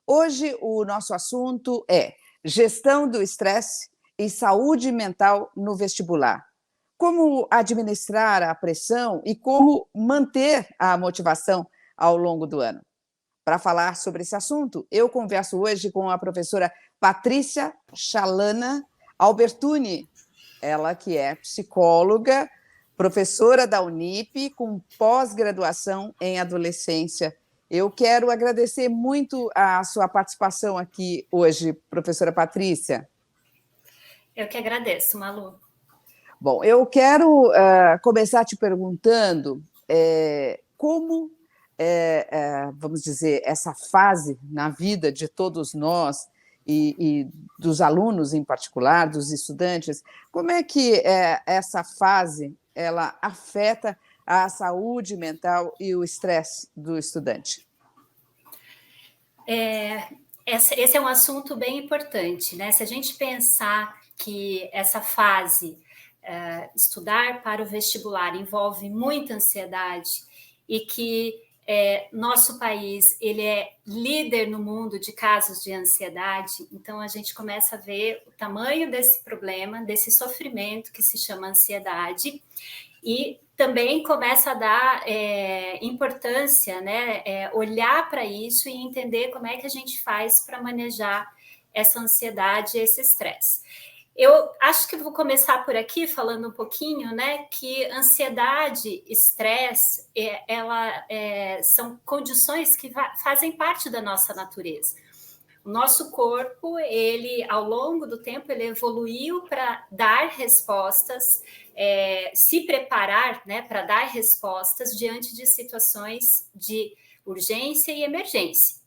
Hoje o nosso assunto é gestão do estresse e saúde mental no vestibular. Como administrar a pressão e como manter a motivação ao longo do ano. Para falar sobre esse assunto, eu converso hoje com a professora Patrícia Chalana Albertuni, ela que é psicóloga, professora da Unip, com pós-graduação em adolescência. Eu quero agradecer muito a sua participação aqui hoje, professora Patrícia. Eu que agradeço, Malu. Bom, eu quero começar te perguntando como, vamos dizer, essa fase na vida de todos nós e dos alunos em particular, dos estudantes, como é que essa fase ela afeta a saúde mental e o estresse do estudante? Esse é um assunto bem importante, né? Se a gente pensar que essa fase, estudar para o vestibular, envolve muita ansiedade e que nosso país ele é líder no mundo de casos de ansiedade, então a gente começa a ver o tamanho desse problema, desse sofrimento que se chama ansiedade, e também começa a dar importância, né, olhar para isso e entender como é que a gente faz para manejar essa ansiedade e esse estresse. Eu acho que vou começar por aqui falando um pouquinho, né, que ansiedade, estresse, são condições que fazem parte da nossa natureza. O nosso corpo, ele, ao longo do tempo, ele evoluiu para dar respostas, se preparar, né, para dar respostas diante de situações de urgência e emergência.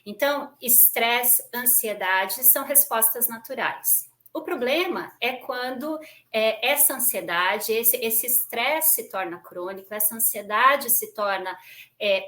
Então, estresse, ansiedade são respostas naturais. O problema é quando essa ansiedade, esse estresse se torna crônico, essa ansiedade se torna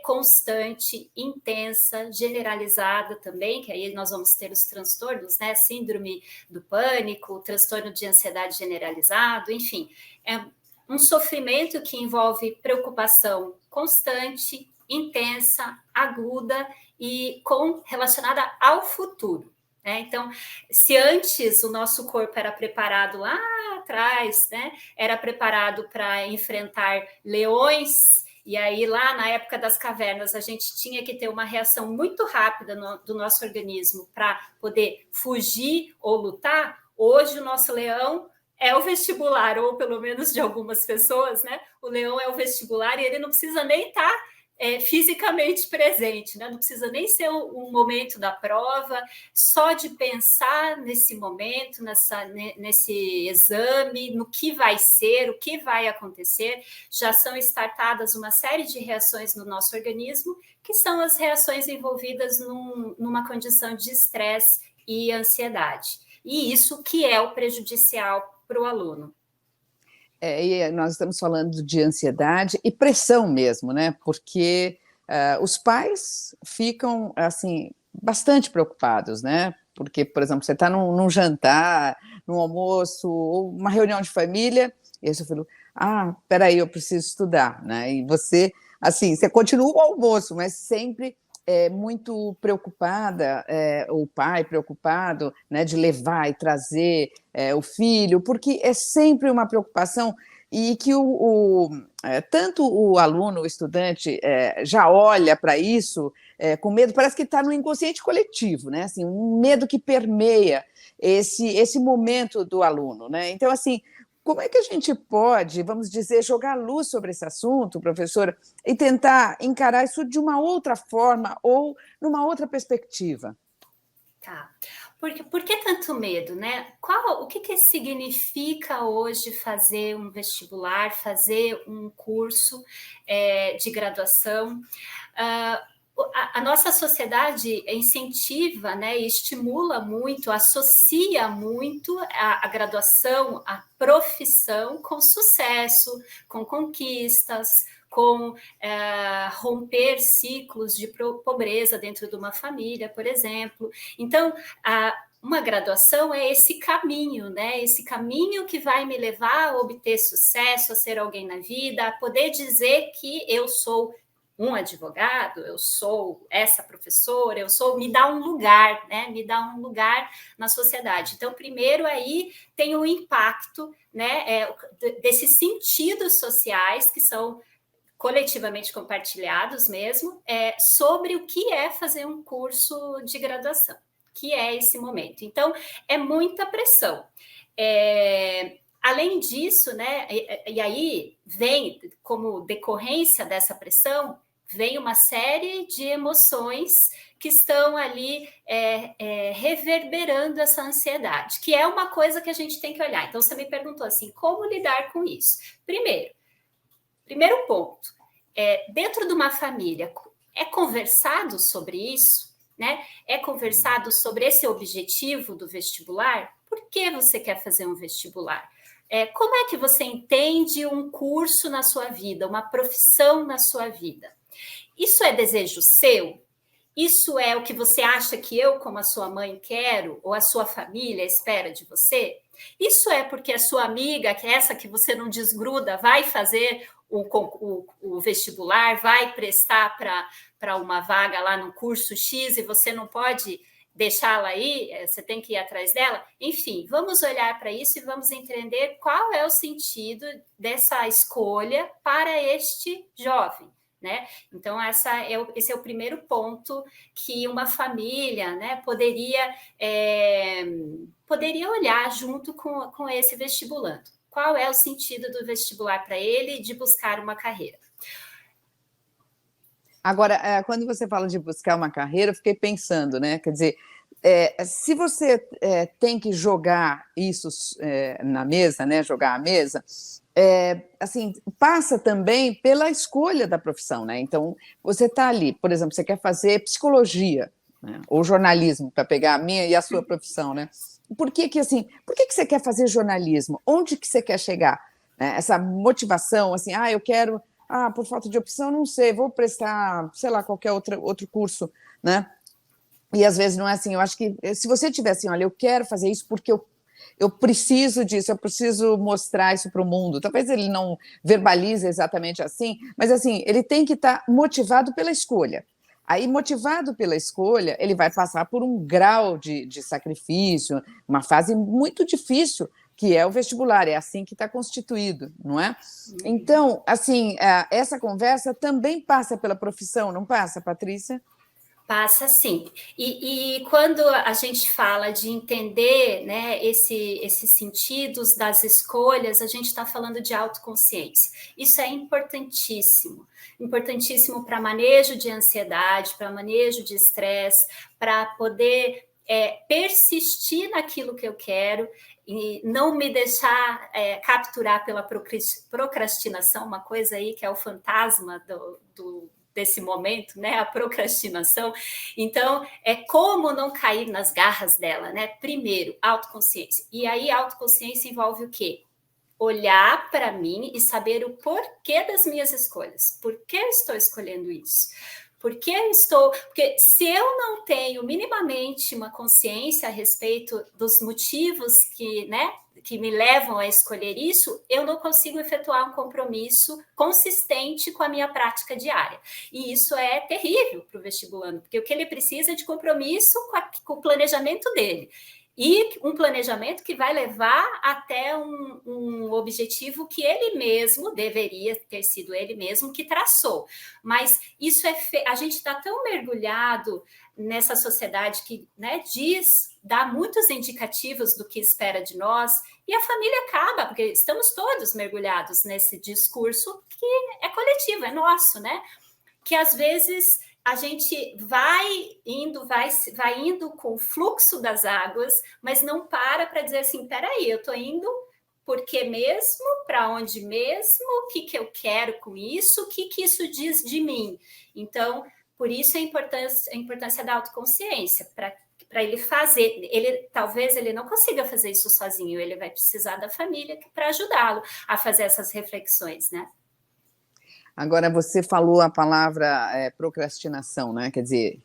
constante, intensa, generalizada também, que aí nós vamos ter os transtornos, né? Síndrome do pânico, transtorno de ansiedade generalizado, enfim. É um sofrimento que envolve preocupação constante, intensa, aguda e relacionada ao futuro. Então, se antes o nosso corpo era preparado lá atrás, né, era preparado para enfrentar leões, e aí lá na época das cavernas a gente tinha que ter uma reação muito rápida do nosso organismo para poder fugir ou lutar, hoje o nosso leão é o vestibular, ou pelo menos de algumas pessoas, né? O leão é o vestibular e ele não precisa nem estar fisicamente presente, né? Não precisa nem ser um momento da prova, só de pensar nesse momento, nesse exame, no que vai ser, o que vai acontecer, já são startadas uma série de reações no nosso organismo, que são as reações envolvidas numa condição de estresse e ansiedade. E isso que é o prejudicial para o aluno. E nós estamos falando de ansiedade e pressão mesmo, né? Porque os pais ficam assim bastante preocupados, né? Porque, por exemplo, você está num jantar, num almoço, ou uma reunião de família, e aí você falou, peraí, eu preciso estudar, né? E você, assim, você continua o almoço, mas sempre muito preocupada, o pai preocupado, né, de levar e trazer o filho, porque é sempre uma preocupação e que tanto o aluno, o estudante, já olha para isso com medo, parece que está no inconsciente coletivo, né? Assim, um medo que permeia esse momento do aluno, né? Então, assim, como é que a gente pode, vamos dizer, jogar luz sobre esse assunto, professora, e tentar encarar isso de uma outra forma ou numa outra perspectiva? Tá. Por que tanto medo, né? O que significa hoje fazer um vestibular, fazer um curso de graduação? A nossa sociedade incentiva, né, e estimula muito, associa muito a graduação, a profissão com sucesso, com conquistas, com romper ciclos de pobreza dentro de uma família, por exemplo. Então, uma graduação é esse caminho, né? Esse caminho que vai me levar a obter sucesso, a ser alguém na vida, a poder dizer que eu sou um advogado, eu sou essa professora, me dá um lugar, né? Me dá um lugar na sociedade. Então, primeiro aí tem o impacto, né, desses sentidos sociais que são coletivamente compartilhados mesmo, sobre o que é fazer um curso de graduação, que é esse momento. Então, é muita pressão. Além disso, né, e aí vem, como decorrência dessa pressão, vem uma série de emoções que estão ali reverberando essa ansiedade, que é uma coisa que a gente tem que olhar. Então, você me perguntou assim, como lidar com isso? Primeiro ponto, dentro de uma família, é conversado sobre isso, né? É conversado sobre esse objetivo do vestibular? Por que você quer fazer um vestibular? Como é que você entende um curso na sua vida, uma profissão na sua vida? Isso é desejo seu? Isso é o que você acha que eu, como a sua mãe, quero, ou a sua família espera de você? Isso é porque a sua amiga, que é essa que você não desgruda, vai fazer o vestibular, vai prestar para uma vaga lá no curso X e você não pode deixá-la aí, você tem que ir atrás dela? Enfim, vamos olhar para isso e vamos entender qual é o sentido dessa escolha para este jovem. Né? Então, esse é o primeiro ponto que uma família, né, poderia olhar junto com esse vestibulando. Qual é o sentido do vestibular para ele de buscar uma carreira? Agora, quando você fala de buscar uma carreira, eu fiquei pensando, né? Quer dizer, se você tem que jogar isso na mesa, né? Jogar à mesa, assim, passa também pela escolha da profissão, né? Então, você está ali, por exemplo, você quer fazer psicologia, né? Ou jornalismo, para pegar a minha e a sua profissão, né? Por que você quer fazer jornalismo? Onde que você quer chegar? Né? Essa motivação, assim, eu quero, por falta de opção, não sei, vou prestar, sei lá, qualquer outro curso, né? E às vezes não é assim, eu acho que se você tiver assim, olha, eu quero fazer isso porque eu preciso disso, eu preciso mostrar isso para o mundo. Talvez ele não verbalize exatamente assim, mas assim, ele tem que estar motivado pela escolha. Aí, motivado pela escolha, ele vai passar por um grau de sacrifício, uma fase muito difícil, que é o vestibular, é assim que está constituído, não é? Então, assim, essa conversa também passa pela profissão, não passa, Patrícia? Passa sim. E quando a gente fala de entender, né, esses sentidos das escolhas, a gente está falando de autoconsciência. Isso é importantíssimo. Importantíssimo para manejo de ansiedade, para manejo de estresse, para poder persistir naquilo que eu quero e não me deixar capturar pela procrastinação, uma coisa aí que é o fantasma desse momento, né? A procrastinação. Então, como não cair nas garras dela, né? Primeiro, autoconsciência. E aí, autoconsciência envolve o quê? Olhar para mim e saber o porquê das minhas escolhas. Por que eu estou escolhendo isso? Porque se eu não tenho minimamente uma consciência a respeito dos motivos que me levam a escolher isso, eu não consigo efetuar um compromisso consistente com a minha prática diária. E isso é terrível para o vestibulando, porque o que ele precisa é de compromisso com o planejamento dele. E um planejamento que vai levar até um objetivo que ele mesmo deveria ter sido ele mesmo que traçou. Mas isso a gente está tão mergulhado nessa sociedade que, né, dá muitos indicativos do que espera de nós, e a família acaba, porque estamos todos mergulhados nesse discurso que é coletivo, é nosso, né? Que às vezes a gente vai indo com o fluxo das águas, mas não para dizer assim, peraí, eu estou indo por que mesmo? Para onde mesmo? O que eu quero com isso? O que isso diz de mim? Então, por isso a importância da autoconsciência, para ele fazer. Talvez ele não consiga fazer isso sozinho, ele vai precisar da família para ajudá-lo a fazer essas reflexões, né? Agora, você falou a palavra procrastinação, né? Quer dizer,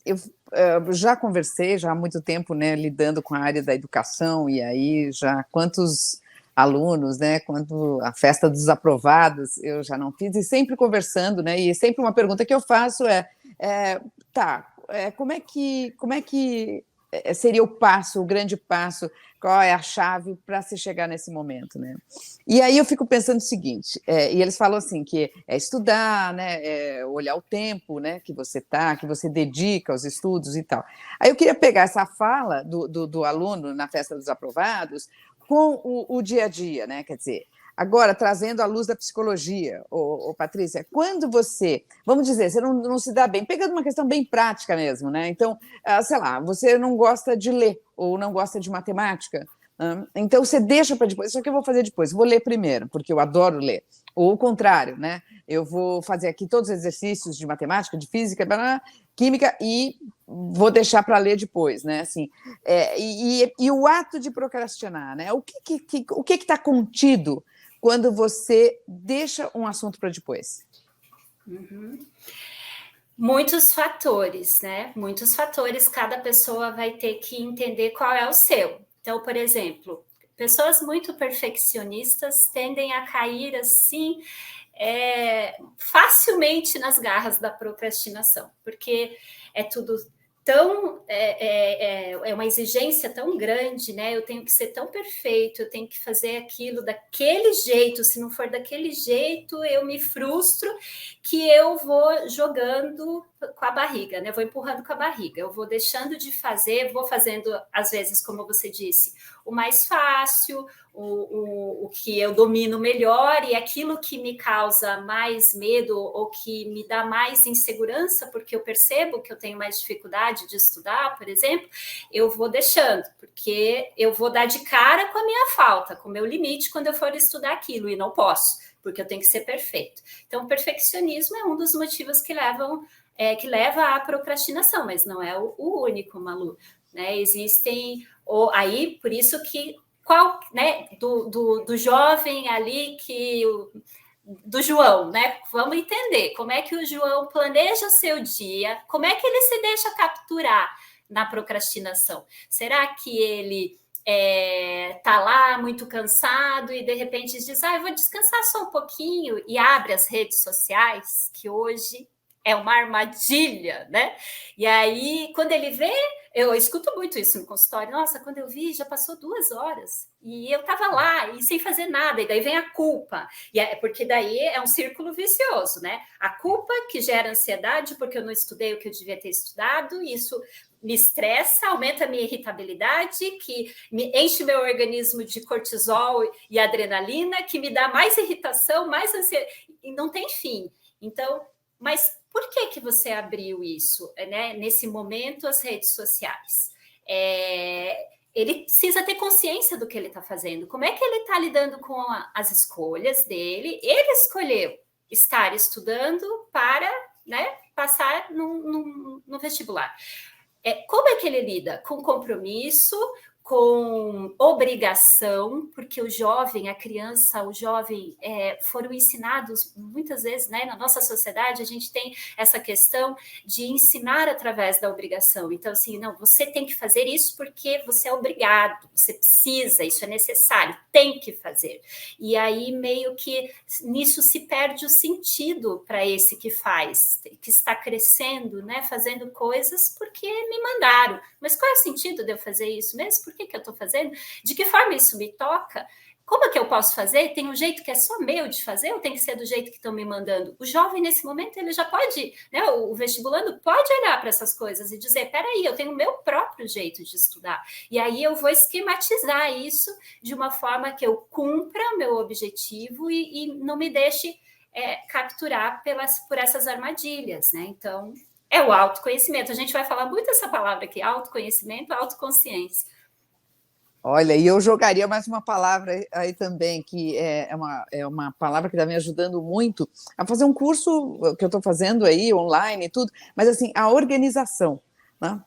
eu já conversei já há muito tempo, né, lidando com a área da educação, e aí já quantos alunos, né? Quando a festa dos aprovados eu já não fiz, e sempre conversando, né? E sempre uma pergunta que eu faço como é que seria o passo, o grande passo, qual é a chave para se chegar nesse momento, né? E aí eu fico pensando o seguinte, e eles falam assim, que é estudar, né, olhar o tempo, né, que você dedica aos estudos e tal. Aí eu queria pegar essa fala do aluno na festa dos aprovados com o dia a dia, né, quer dizer, agora, trazendo à luz da psicologia, Patrícia, quando você, vamos dizer, você não se dá bem, pegando uma questão bem prática mesmo, né? Então, sei lá, você não gosta de ler ou não gosta de matemática, então você deixa para depois, isso que eu vou fazer depois, vou ler primeiro, porque eu adoro ler. Ou o contrário, né? Eu vou fazer aqui todos os exercícios de matemática, de física, química, e vou deixar para ler depois, né? Assim, e o ato de procrastinar, né? O que está contido quando você deixa um assunto para depois? Uhum. Muitos fatores, né? Muitos fatores, cada pessoa vai ter que entender qual é o seu. Então, por exemplo, pessoas muito perfeccionistas tendem a cair assim facilmente nas garras da procrastinação, porque é tudo tão é uma exigência tão grande, né? Eu tenho que ser tão perfeito, eu tenho que fazer aquilo daquele jeito, se não for daquele jeito, eu me frustro, que eu vou jogando com a barriga, né? Vou empurrando com a barriga, eu vou deixando de fazer, vou fazendo, às vezes, como você disse, o mais fácil, o que eu domino melhor, e aquilo que me causa mais medo ou que me dá mais insegurança, porque eu percebo que eu tenho mais dificuldade de estudar, por exemplo, eu vou deixando, porque eu vou dar de cara com a minha falta, com o meu limite quando eu for estudar aquilo, e não posso, porque eu tenho que ser perfeito. Então, o perfeccionismo é um dos motivos que leva à procrastinação, mas não é o único, Malu, né? Existem, aí, por isso que né, do jovem ali do João, né? Vamos entender como é que o João planeja o seu dia, como é que ele se deixa capturar na procrastinação. Será que ele tá lá muito cansado e de repente diz, eu vou descansar só um pouquinho, e abre as redes sociais, que hoje é uma armadilha, né? E aí, quando ele vê, eu escuto muito isso no consultório, nossa, quando eu vi, já passou 2 horas, e eu estava lá, e sem fazer nada, e daí vem a culpa, porque daí é um círculo vicioso, né? A culpa que gera ansiedade, porque eu não estudei o que eu devia ter estudado, e isso me estressa, aumenta a minha irritabilidade, que me enche meu organismo de cortisol e adrenalina, que me dá mais irritação, mais ansiedade, e não tem fim. Então, mas por que você abriu isso, né? Nesse momento, as redes sociais? Ele precisa ter consciência do que ele está fazendo. Como é que ele está lidando com as escolhas dele? Ele escolheu estar estudando para, né, passar no vestibular. Como é que ele lida? Com compromisso, com obrigação, porque o jovem, a criança, o jovem foram ensinados muitas vezes, né, na nossa sociedade, a gente tem essa questão de ensinar através da obrigação. Então, assim, não, você tem que fazer isso porque você é obrigado, você precisa, isso é necessário, tem que fazer. E aí, meio que nisso se perde o sentido para esse que faz, que está crescendo, né, fazendo coisas porque me mandaram. Mas qual é o sentido de eu fazer isso mesmo? Por que eu estou fazendo? De que forma isso me toca? Como é que eu posso fazer? Tem um jeito que é só meu de fazer ou tem que ser do jeito que estão me mandando? O jovem, nesse momento, ele já pode, né, o vestibulando pode olhar para essas coisas e dizer, peraí, eu tenho o meu próprio jeito de estudar. E aí eu vou esquematizar isso de uma forma que eu cumpra meu objetivo e não me deixe capturar por essas armadilhas, né? Então, é o autoconhecimento. A gente vai falar muito essa palavra aqui, autoconhecimento, autoconsciência. Olha, e eu jogaria mais uma palavra aí também, que é uma palavra que está me ajudando muito a fazer um curso que eu estou fazendo aí, online e tudo, mas assim, a organização, né?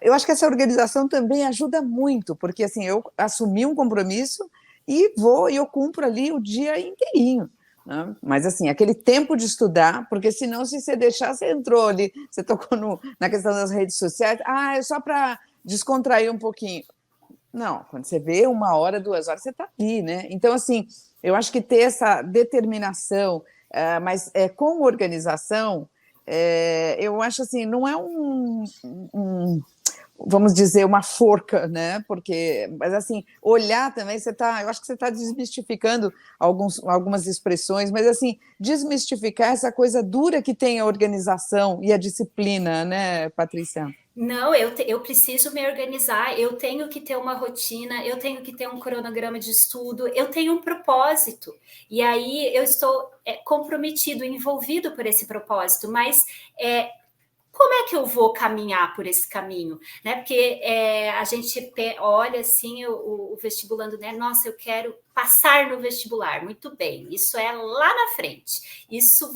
Eu acho que essa organização também ajuda muito, porque assim, eu assumi um compromisso e eu cumpro ali o dia inteirinho, né? Mas assim, aquele tempo de estudar, porque senão, se você deixar, você entrou ali, você tocou na questão das redes sociais, é só para descontrair um pouquinho. Não, quando você vê 1 hora, 2 horas, você está ali, né? Então, assim, eu acho que ter essa determinação, mas com organização, eu acho assim, não é vamos dizer, uma forca, né? Porque, mas assim, olhar também, eu acho que você está desmistificando algumas expressões, mas assim, desmistificar essa coisa dura que tem a organização e a disciplina, né, Patrícia? Não, eu preciso me organizar, eu tenho que ter uma rotina, eu tenho que ter um cronograma de estudo, eu tenho um propósito. E aí eu estou comprometido, envolvido por esse propósito, mas como é que eu vou caminhar por esse caminho? Né? Porque a gente olha assim o vestibulando, né? Nossa, eu quero passar no vestibular. Muito bem, isso é lá na frente. Isso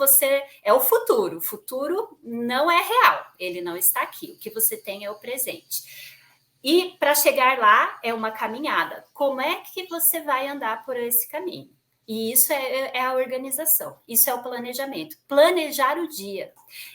é o futuro. O futuro não é real, ele não está aqui. O que você tem é o presente. E para chegar lá é uma caminhada. Como é que você vai andar por esse caminho? E isso é a organização, isso é o planejamento. Planejar o dia.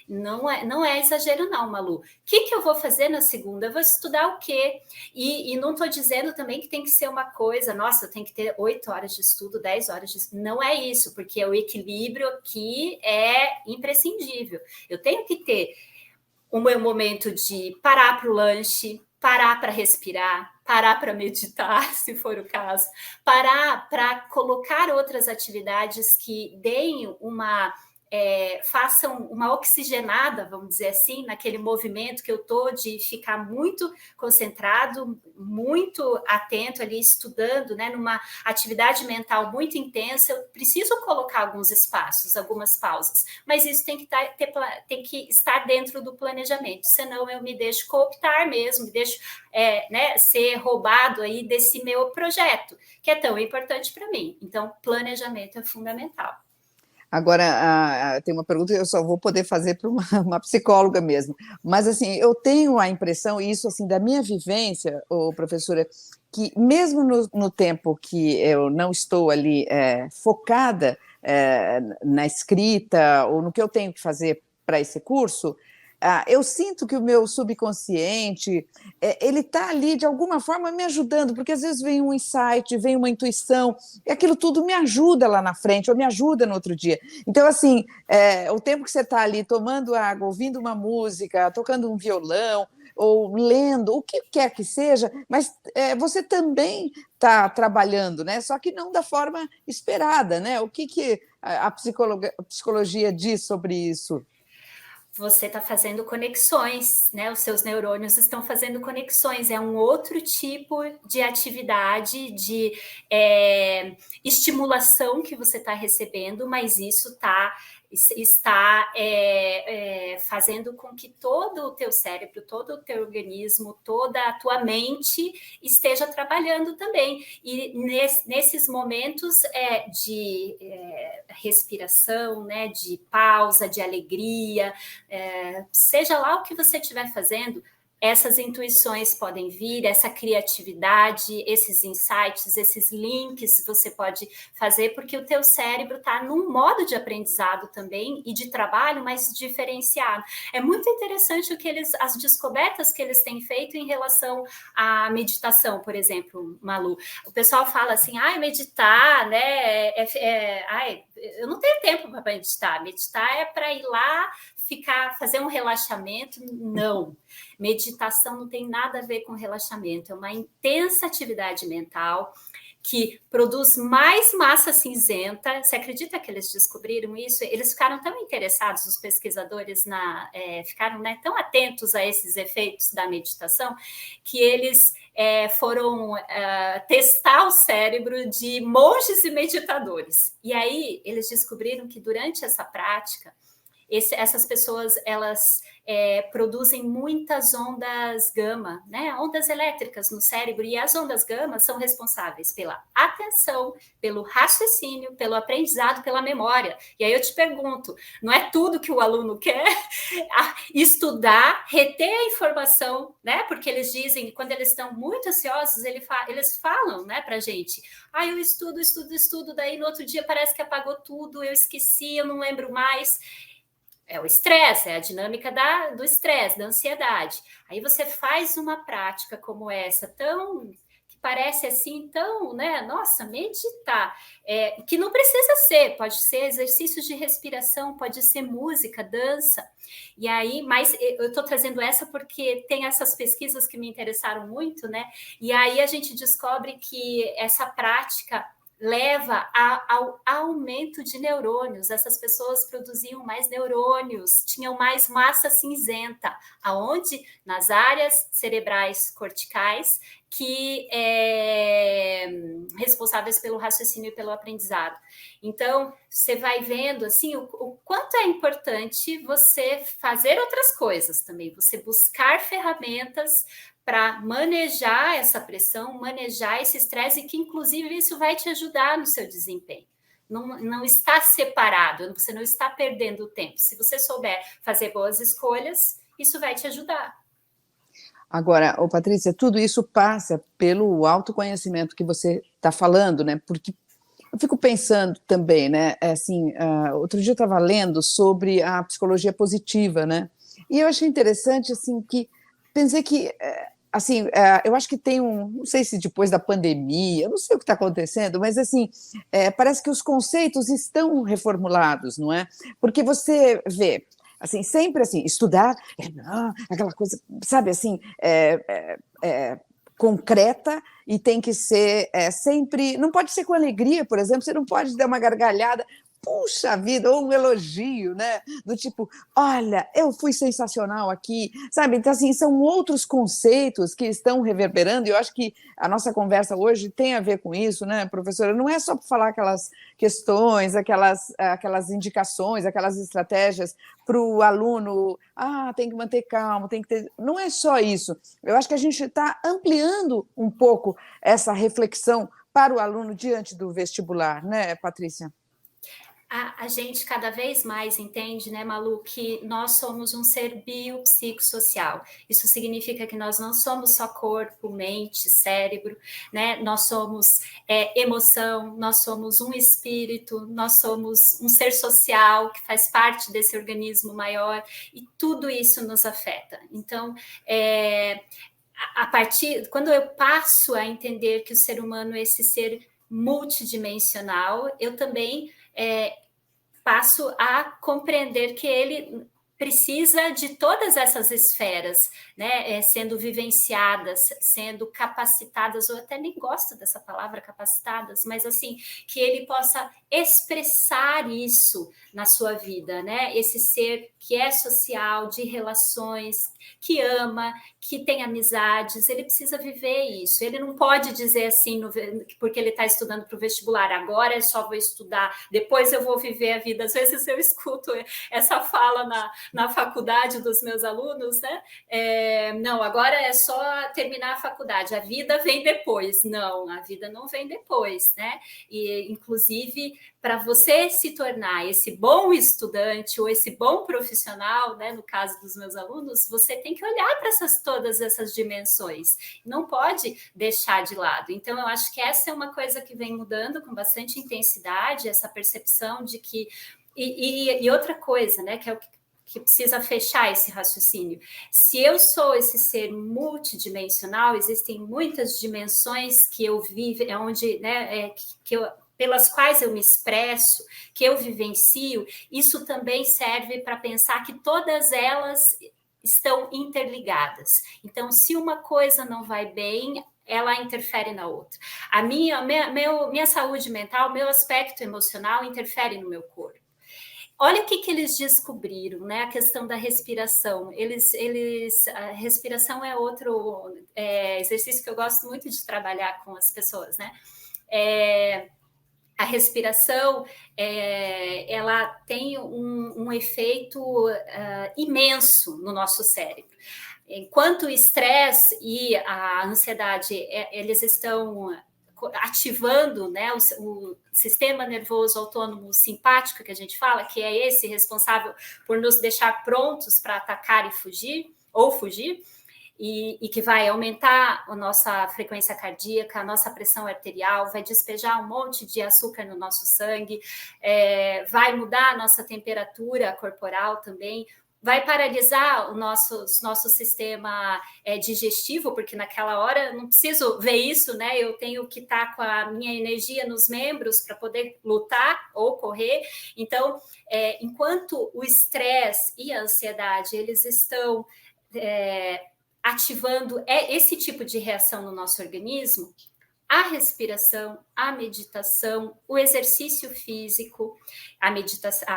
Não é exagero, não, Malu. O que eu vou fazer na segunda? Eu vou estudar o quê? E não estou dizendo também que tem que ser uma coisa, nossa, eu tenho que ter 8 horas de estudo, 10 horas de estudo. Não é isso, porque o equilíbrio aqui é imprescindível. Eu tenho que ter o meu momento de parar para o lanche, parar para respirar, parar para meditar, se for o caso, parar para colocar outras atividades que deem façam uma oxigenada, vamos dizer assim, naquele movimento que eu estou de ficar muito concentrado, muito atento ali, estudando, né, numa atividade mental muito intensa, eu preciso colocar alguns espaços, algumas pausas, mas isso tem que estar dentro do planejamento, senão eu me deixo cooptar mesmo, me deixo ser roubado aí desse meu projeto, que é tão importante para mim. Então, planejamento é fundamental. Agora, tem uma pergunta que eu só vou poder fazer para uma psicóloga mesmo. Mas, assim, eu tenho a impressão, e isso, assim, da minha vivência, professora, que mesmo no tempo que eu não estou ali focada na escrita ou no que eu tenho que fazer para esse curso, eu sinto que o meu subconsciente, ele está ali, de alguma forma, me ajudando, porque às vezes vem um insight, vem uma intuição, e aquilo tudo me ajuda lá na frente, ou me ajuda no outro dia. Então, assim, o tempo que você está ali tomando água, ouvindo uma música, tocando um violão, ou lendo, o que quer que seja, mas você também está trabalhando, né? Só que não da forma esperada, né? O que a psicologia diz sobre isso? Você está fazendo conexões, né? Os seus neurônios estão fazendo conexões. É um outro tipo de atividade, de estimulação que você está recebendo, mas isso está fazendo com que todo o teu cérebro, todo o teu organismo, toda a tua mente esteja trabalhando também. E nesses momentos de respiração, né, de pausa, de alegria, seja lá o que você estiver fazendo, essas intuições podem vir, essa criatividade, esses insights, esses links você pode fazer, porque o teu cérebro está num modo de aprendizado também e de trabalho mais diferenciado. É muito interessante as descobertas que eles têm feito em relação à meditação, por exemplo, Malu. O pessoal fala assim, meditar, né? Eu não tenho tempo para meditar. Meditar é para ir lá fazer um relaxamento. Não. Meditação não tem nada a ver com relaxamento, é uma intensa atividade mental que produz mais massa cinzenta. Você acredita que eles descobriram isso? Eles ficaram tão interessados, os pesquisadores, ficaram tão atentos a esses efeitos da meditação, que eles foram testar o cérebro de monges e meditadores. E aí eles descobriram que durante essa prática, essas pessoas, elas produzem muitas ondas gama, né? Ondas elétricas no cérebro, e as ondas gama são responsáveis pela atenção, pelo raciocínio, pelo aprendizado, pela memória. E aí eu te pergunto, não é tudo que o aluno quer estudar, reter a informação, né? Porque eles dizem, quando eles estão muito ansiosos, eles falam, né, pra gente, eu estudo, daí no outro dia parece que apagou tudo, eu esqueci, eu não lembro mais. É o estresse, é a dinâmica do estresse, da ansiedade. Aí você faz uma prática como essa, parece assim, então, né? Nossa, meditar, que não precisa ser, pode ser exercícios de respiração, pode ser música, dança. E aí, mas eu estou trazendo essa porque tem essas pesquisas que me interessaram muito, né? E aí a gente descobre que essa prática leva ao aumento de neurônios. Essas pessoas produziam mais neurônios, tinham mais massa cinzenta, aonde? Nas áreas cerebrais corticais, que responsáveis pelo raciocínio e pelo aprendizado. Então, você vai vendo assim o quanto é importante você fazer outras coisas também, você buscar ferramentas para manejar essa pressão, manejar esse estresse, e que, inclusive, isso vai te ajudar no seu desempenho. Não está separado, você não está perdendo tempo. Se você souber fazer boas escolhas, isso vai te ajudar. Agora, Patrícia, tudo isso passa pelo autoconhecimento que você está falando, né? Porque eu fico pensando também, né? Assim, outro dia eu estava lendo sobre a psicologia positiva, né? E eu achei interessante, assim, que pensei que, assim, eu acho que tem não sei se depois da pandemia, eu não sei o que está acontecendo, mas assim, parece que os conceitos estão reformulados, não é? Porque você vê, assim, sempre assim, estudar, aquela coisa, sabe, assim, concreta, e tem que ser sempre, não pode ser com alegria, por exemplo, você não pode dar uma gargalhada, puxa vida, ou um elogio, né? Do tipo, olha, eu fui sensacional aqui, sabe? Então, assim, são outros conceitos que estão reverberando, e eu acho que a nossa conversa hoje tem a ver com isso, né, professora? Não é só para falar aquelas questões, aquelas indicações, aquelas estratégias para o aluno, tem que manter calmo, tem que ter. Não é só isso. Eu acho que a gente está ampliando um pouco essa reflexão para o aluno diante do vestibular, né, Patrícia? A gente cada vez mais entende, né, Malu, que nós somos um ser biopsicossocial. Isso significa que nós não somos só corpo, mente, cérebro, né? Nós somos emoção, nós somos um espírito, nós somos um ser social que faz parte desse organismo maior, e tudo isso nos afeta. Então, quando eu passo a entender que o ser humano é esse ser multidimensional, eu também passo a compreender que ele precisa de todas essas esferas, né, sendo vivenciadas, sendo capacitadas, eu até nem gosto dessa palavra capacitadas, mas assim, que ele possa expressar isso na sua vida, né, esse ser que é social, de relações, que ama, que tem amizades, ele precisa viver isso, ele não pode dizer assim, porque ele está estudando para o vestibular, agora é só vou estudar, depois eu vou viver a vida. Às vezes eu escuto essa fala na faculdade dos meus alunos, né? Não, agora é só terminar a faculdade, a vida vem depois. Não, a vida não vem depois, né? E, inclusive, para você se tornar esse bom estudante ou esse bom profissional, né, no caso dos meus alunos, você tem que olhar para todas essas dimensões, não pode deixar de lado. Então, eu acho que essa é uma coisa que vem mudando com bastante intensidade, essa percepção de que... E outra coisa, né, que é o que precisa fechar esse raciocínio. Se eu sou esse ser multidimensional, existem muitas dimensões que eu vivo, onde, né, pelas quais eu me expresso, que eu vivencio, isso também serve para pensar que todas elas estão interligadas. Então, se uma coisa não vai bem, ela interfere na outra. A minha saúde mental, meu aspecto emocional interfere no meu corpo. Olha o que eles descobriram, né? A questão da respiração. A respiração é outro exercício que eu gosto muito de trabalhar com as pessoas, né? A respiração, ela tem um efeito imenso no nosso cérebro. Enquanto o estresse e a ansiedade, eles estão ativando, né, o sistema nervoso autônomo simpático, que a gente fala, que é esse responsável por nos deixar prontos para atacar e fugir, ou fugir, e que vai aumentar a nossa frequência cardíaca, a nossa pressão arterial, vai despejar um monte de açúcar no nosso sangue, vai mudar a nossa temperatura corporal também. vai paralisar o nosso sistema digestivo, porque naquela hora eu não preciso ver isso, né? Eu tenho que estar com a minha energia nos membros para poder lutar ou correr. Então, enquanto o estresse e a ansiedade, eles estão ativando esse tipo de reação no nosso organismo, a respiração, a meditação, o exercício físico, a meditação,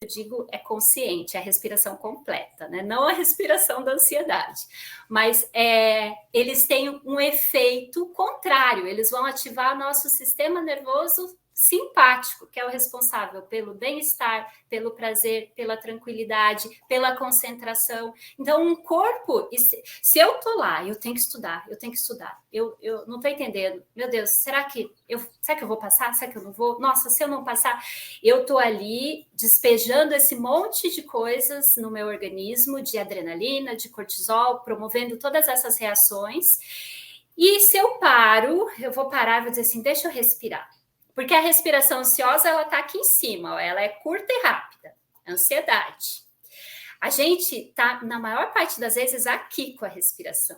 eu digo, é consciente, é a respiração completa, né? Não a respiração da ansiedade, mas eles têm um efeito contrário, eles vão ativar nosso sistema nervoso simpático, que é o responsável pelo bem-estar, pelo prazer, pela tranquilidade, pela concentração. Então, um corpo, se eu tô lá, eu tenho que estudar, eu não tô entendendo, meu Deus, será que eu vou passar? Será que eu não vou? Nossa, se eu não passar, eu tô ali despejando esse monte de coisas no meu organismo, de adrenalina, de cortisol, promovendo todas essas reações. E se eu paro, eu vou parar e vou dizer assim, deixa eu respirar. Porque a respiração ansiosa, ela está aqui em cima, ó, ela é curta e rápida, ansiedade. A gente está, na maior parte das vezes, aqui com a respiração.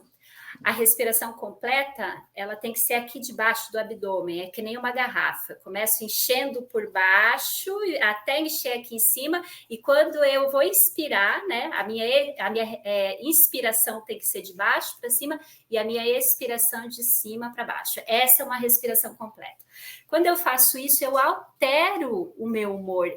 A respiração completa, ela tem que ser aqui debaixo do abdômen, é que nem uma garrafa. Eu começo enchendo por baixo, até encher aqui em cima, e quando eu vou inspirar, né, a minha inspiração tem que ser de baixo para cima, e a minha expiração de cima para baixo. Essa é uma respiração completa. Quando eu faço isso, eu altero o meu humor,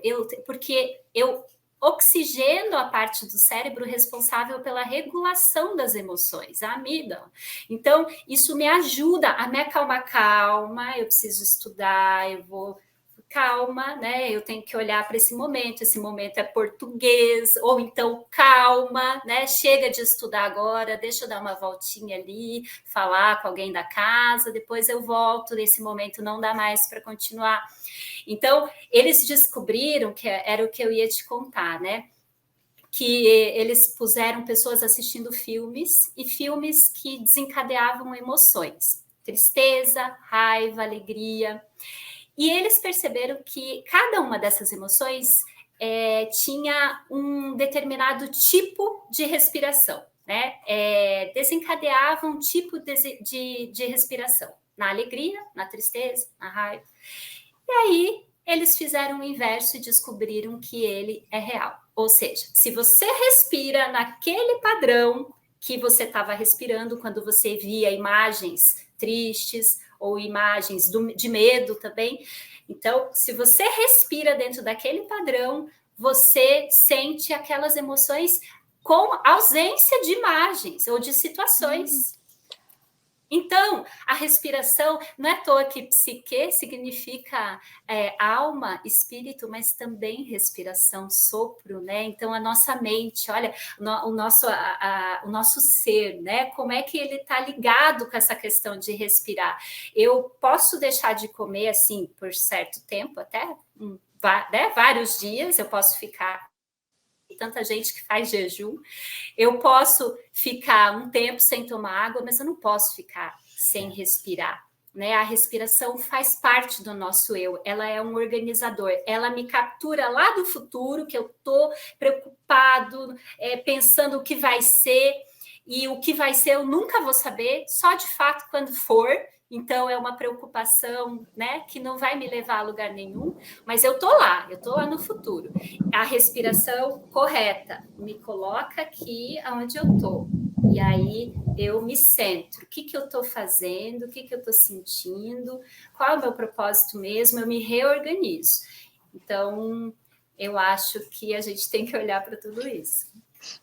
porque eu oxigeno a parte do cérebro responsável pela regulação das emoções, a amígdala. Então, isso me ajuda a me acalmar. Calma, eu preciso estudar, eu vou... Calma, né? Eu tenho que olhar para esse momento é português, ou então calma, né? Chega de estudar agora, deixa eu dar uma voltinha ali, falar com alguém da casa, depois eu volto, nesse momento não dá mais para continuar. Então, eles descobriram, que era o que eu ia te contar, né? Que eles puseram pessoas assistindo filmes, e filmes que desencadeavam emoções, tristeza, raiva, alegria. E eles perceberam que cada uma dessas emoções tinha um determinado tipo de respiração, né? Desencadeava um tipo de respiração, na alegria, na tristeza, na raiva. E aí eles fizeram o inverso e descobriram que ele é real. Ou seja, se você respira naquele padrão que você estava respirando quando você via imagens tristes, ou imagens de medo também. Então, se você respira dentro daquele padrão, você sente aquelas emoções com ausência de imagens ou de situações. Então, a respiração, não é à toa que psique significa alma, espírito, mas também respiração, sopro, né? Então, a nossa mente, olha, o nosso ser, né? Como é que ele está ligado com essa questão de respirar? Eu posso deixar de comer, assim, por certo tempo, até né? Vários dias, eu posso ficar... tanta gente que faz jejum, eu posso ficar um tempo sem tomar água, mas eu não posso ficar sem respirar, né? A respiração faz parte do nosso eu, ela é um organizador, ela me captura lá do futuro, que eu estou preocupado, pensando o que vai ser, e o que vai ser eu nunca vou saber, só de fato quando for. Então, é uma preocupação, né, que não vai me levar a lugar nenhum, mas eu tô lá no futuro. A respiração correta me coloca aqui onde eu tô. E aí, eu me centro. O que eu tô fazendo? O que eu tô sentindo? Qual é o meu propósito mesmo? Eu me reorganizo. Então, eu acho que a gente tem que olhar para tudo isso.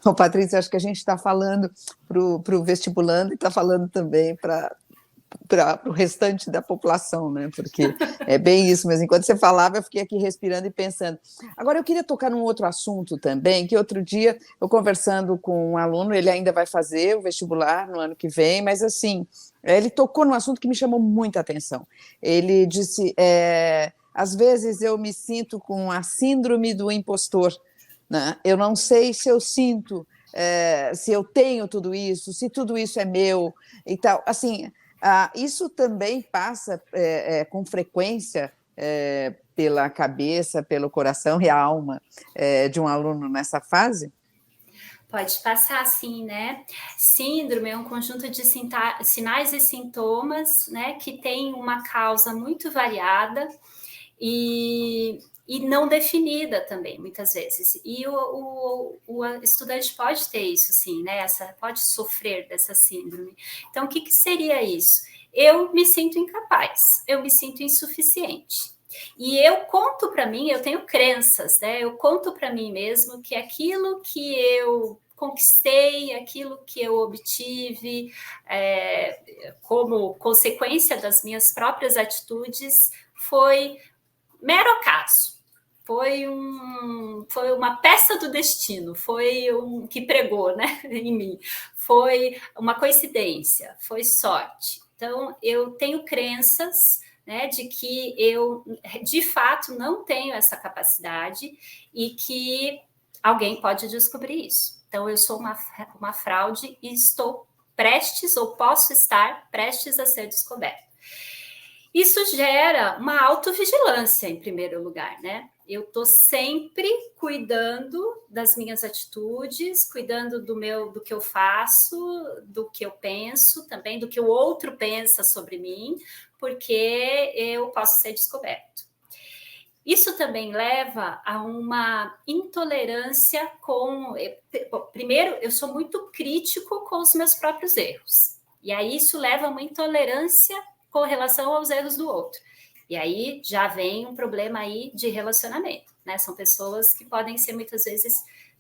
Bom, Patrícia, acho que a gente está falando para o vestibulando e está falando também para o restante da população, né? Porque é bem isso mesmo. Enquanto você falava, eu fiquei aqui respirando e pensando. Agora, eu queria tocar num outro assunto também, que outro dia, eu conversando com um aluno, ele ainda vai fazer o vestibular no ano que vem, mas assim, ele tocou num assunto que me chamou muita atenção. Ele disse, às vezes eu me sinto com a síndrome do impostor, né? Eu não sei se eu sinto, se eu tenho tudo isso, se tudo isso é meu e tal, assim... isso também passa com frequência pela cabeça, pelo coração e a alma de um aluno nessa fase? Pode passar, sim, né? Síndrome é um conjunto de sinais e sintomas, né, que tem uma causa muito variada e não definida também, muitas vezes. E o estudante pode ter isso, sim, né? Pode sofrer dessa síndrome. Então, o que seria isso? Eu me sinto incapaz, eu me sinto insuficiente. E eu conto para mim, eu tenho crenças, né? Eu conto para mim mesmo que aquilo que eu conquistei, aquilo que eu obtive, como consequência das minhas próprias atitudes, foi mero acaso. Foi uma peça do destino, foi que pregou, né, em mim. Foi uma coincidência, foi sorte. Então, eu tenho crenças, né, de que eu, de fato, não tenho essa capacidade e que alguém pode descobrir isso. Então, eu sou uma fraude e estou prestes, ou posso estar prestes a ser descoberta. Isso gera uma autovigilância, em primeiro lugar, né? Eu estou sempre cuidando das minhas atitudes, cuidando do que eu faço, do que eu penso, também do que o outro pensa sobre mim, porque eu posso ser descoberto. Isso também leva a uma intolerância com... Primeiro, eu sou muito crítico com os meus próprios erros. E aí isso leva a uma intolerância com relação aos erros do outro. E aí já vem um problema aí de relacionamento, né? São pessoas que podem ser muitas vezes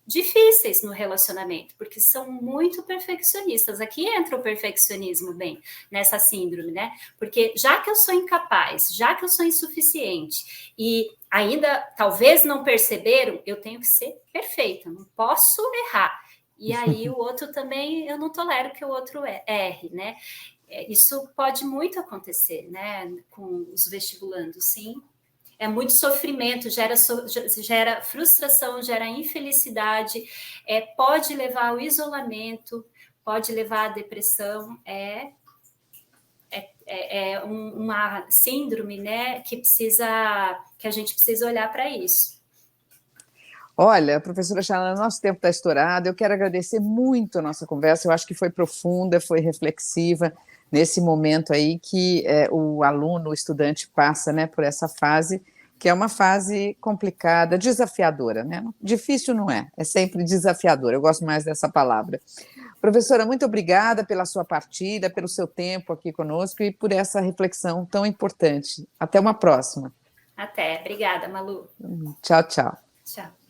difíceis no relacionamento, porque são muito perfeccionistas. Aqui entra o perfeccionismo bem nessa síndrome, né? Porque já que eu sou incapaz, já que eu sou insuficiente e ainda talvez não perceberam, eu tenho que ser perfeita, não posso errar. E aí o outro também, eu não tolero que o outro erre, né? Isso pode muito acontecer, né, com os vestibulandos, sim. É muito sofrimento, gera frustração, gera infelicidade, pode levar ao isolamento, pode levar à depressão, uma síndrome, né, que a gente precisa olhar para isso. Olha, professora Chalana, nosso tempo está estourado. Eu quero agradecer muito a nossa conversa. Eu acho que foi profunda, foi reflexiva nesse momento aí que o aluno, o estudante passa, né, por essa fase, que é uma fase complicada, desafiadora, né? Difícil não é, é sempre desafiador. Eu gosto mais dessa palavra. Professora, muito obrigada pela sua partilha, pelo seu tempo aqui conosco e por essa reflexão tão importante. Até uma próxima. Até. Obrigada, Malu. Tchau, tchau. Tchau.